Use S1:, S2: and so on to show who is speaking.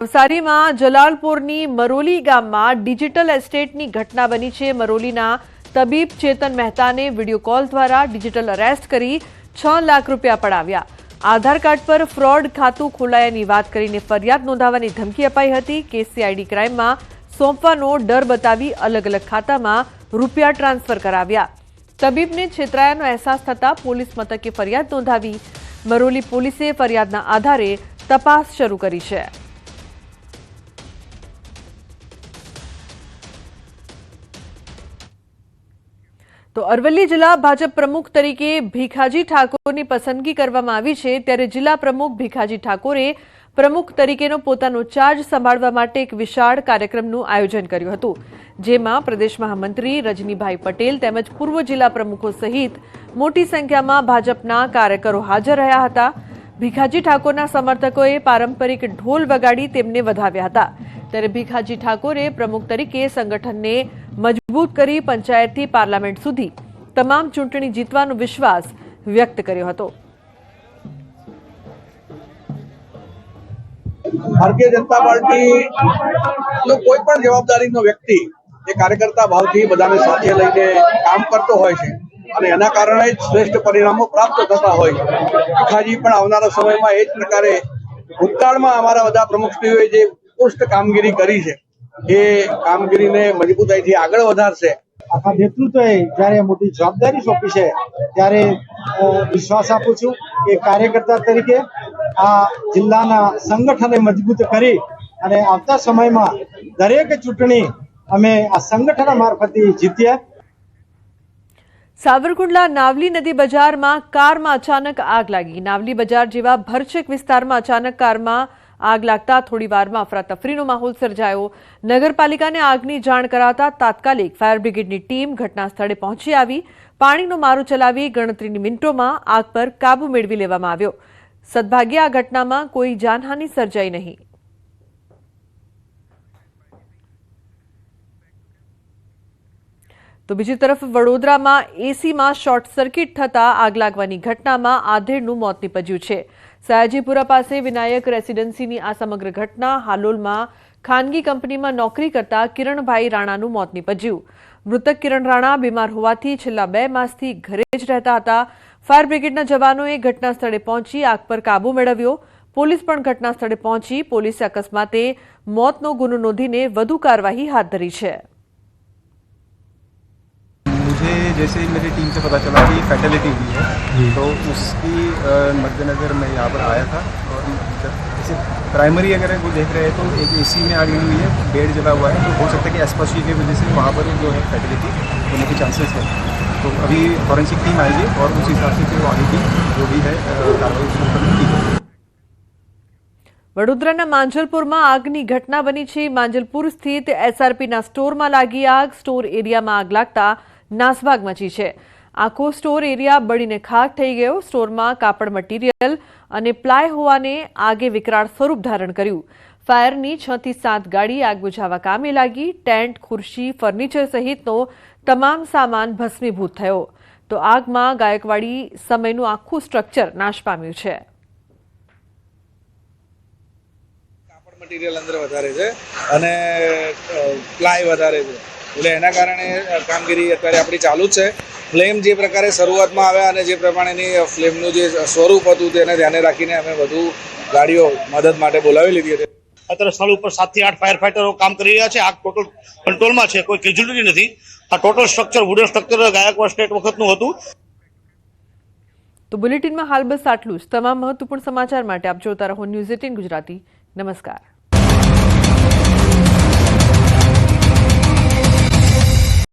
S1: નવસારીમાં જલાલપુરની મરોલી ગામમાં ડિજિટલ એસ્ટેટની ઘટના બની છે। મરોલીના તબીબ ચેતન મહેતાને વિડીયો કોલ દ્વારા ડિજિટલ અરેસ્ટ કરી 6 લાખ રૂપિયા પડાવ્યા। આધાર કાર્ડ પર ફ્રોડ ખાતું ખોલાયાની વાત કરીને ફરિયાદ નોંધાવવાની ધમકી અપાઈ હતી। કેસ સીઆઈડી ક્રાઇમમાં સોંપવાનો ડર બતાવી અલગ અલગ ખાતામાં રૂપિયા ટ્રાન્સફર કરાવ્યા। તબીબને છેતરાયાનો અહેસાસ થતા પોલીસ મથકે ફરિયાદ નોંધાવી। મરોલી પોલીસે ફરિયાદના આધારે તપાસ શરૂ કરી છે। तो अरवली जिला भाजप प्रमुख तरीके भीखाजी ठाकोरनी पसंदगी करवामां आवी छे। त्यारे जिला प्रमुख भीखाजी ठाकोरे प्रमुख तरीकेनो पोतानो चार्ज संभाळवा माटे एक विशाळ कार्यक्रमनुं आयोजन कर्युं हतुं, जेमां प्रदेश महामंत्री रजनीभाई पटेल तेमज पूर्व जिला प्रमुखो सहित मोटी संख्यामां भाजपना कार्यकरो हाजर रह्या हता। भीखाजी ठाकोरना समर्थकोए पारंपरिक ढोल वगाड़ी तेमने वधाव्या हता। त्यारे भीखाजी ठाकोरे प्रमुख तरीके संगठनने मजबूत करी पंचायतथी पार्लामेंट सुधी तमाम चूंटणी जीतवानो विश्वास व्यक्त कर्यो हतो।
S2: भारतीय जनता पार्टी कोई पण जवाबदारीनो व्यक्ति ए कार्यकर्ता भावथी बधाने साथे लईने काम करतो होय छे અને એના કારણે જ શ્રેષ્ઠ પરિણામો પ્રાપ્ત થતા હોય છે। ભીખાજી પણ આવનારા સમયમાં એ જ પ્રકારે ભૂતકાળમાં અમારા બધા પ્રમુખશ્રીઓએ જે ઉત્કૃષ્ટ કામગીરી કરી છે એ કામગીરીને મજબૂતાઈથી આગળ વધારશે।
S3: આખા નેતૃત્વએ જ્યારે મોટી જવાબદારી સોંપી છે ત્યારે વિશ્વાસ આપું છું કે કાર્યકર્તા તરીકે આ જિલ્લાના સંગઠનને મજબૂત કરી અને આવતા સમયમાં દરેક ચૂંટણી અમે આ સંગઠન મારફતે જીતીએ।
S1: सावरकुंडला नावली नदी बजार में कार में अचानक आग लगी। नावली बजार जेवा भरचक विस्तार में अचानक कार में आग लगता थोड़ी वार में अफरातफरीनो माहौल सर्जायो। नगरपालिका ने आगनी जाण कराता तात्कालिक फायर ब्रिगेडनी टीम घटना स्थळे पहोंची आवी। पाणीनो मारो चलावी गणतरीनी मिनिटों में आग पर काबू मेळवी लेवामां आव्यो। सद्भाग्ये आ घटना में कोई जानहानि सर्जाई नहीं। तो बीजी तरफ वडोदरा में एसी में शॉर्ट सर्किट थता आग लागवानी घटना में आधेड़नुं मोत निपज्युं छे। सयाजीपुरा पासे विनायक रेसिडेंसीनी आ समग्र घटना हालोल में खानगी कंपनी में नौकरी करता किरणभाई राणानुं मोत निपज्युं। मृतक किरण राणा बीमार होवाथी छेल्ला 2 मासथी घरे ज रहता हता। फायर ब्रिगेडना जवानोए घटना स्थळे पहोंची आग पर काबू मेळव्यो। पोलीस पण घटना स्थळे पहोंची पोलीसे अकस्माते मौतनो गुनो नोंधीने वधु कार्यवाही हाथ धरी छे।
S4: मुझे जैसे मेरी टीम से पता चला कि फैटेलिटी हुई है तो उसकी मद्देनज़र मैं यहाँ पर आया था। और जैसे प्राइमरी अगर वो देख रहे हैं तो एक एसी में आग लगी हुई है, बेड जला हुआ है, तो हो सकता है कि एस्पासी की वजह से वहाँ पर जो है फैटेलिटी होने के चांसेस है। तो अभी फॉरेंसिक टीम आएगी और उस हिसाब से फिर आगे की जो भी है कार्रवाई शुरू करने की।
S1: वडोदराना मांजलपुरमां આગની ઘટના બની છે। માંજલપુર સ્થિત એસઆરપીના સ્ટોરમાં લાગી આગ। સ્ટોર એરિયામાં આગ લાગતા નાસભાગ મચી છે। આખો સ્ટોર એરિયા બળીને ખાક થઈ ગયો। સ્ટોરમાં કાપડ મટીરિયલ અને પ્લાય હોવાને આગે વિકરાળ સ્વરૂપ ધારણ કર્યું। ફાયરની 6 થી 7 ગાડી આગ બુઝાવવા કામે લાગી। ટેન્ટ, ખુરશી, ફર્નિચર સહિતનો તમામ સામાન ભસ્મીભૂત થયો। તો આગમાં ગાયકવાડી સમયનું આખું સ્ટ્રક્ચર નાશ પામ્યું છે।
S2: મટીરિયલ અંદર વધારે છે અને પ્લાય વધારે છે એટલે એના કારણે કામગીરી અત્યારે આપણી ચાલુ જ છે। ફ્લેમ જે પ્રકારે શરૂઆતમાં આવ્યા અને જે પ્રમાણેની ફ્લેમનું જે સ્વરૂપ હતું તેને ધ્યાને રાખીને અમે વધુ ગાડીઓ મદદ માટે બોલાવી લીધી હતી।
S5: અત્યારે સ્થળ ઉપર 7 થી 8 ફાયર ફાઈટરો કામ કરી રહ્યા છે। આગ ટોટલ કંટ્રોલમાં છે, કોઈ કેઝ્યુલિટી નથી। આ total structure wooden structure Gaekwad state વખતનું હતું।
S1: તો બુલેટિનમાં હાલ બસ આટલું જ। તમામ મહત્વપૂર્ણ સમાચાર માટે આપ જોતા રહો ન્યૂઝ 18 ગુજરાતી। નમસ્કાર।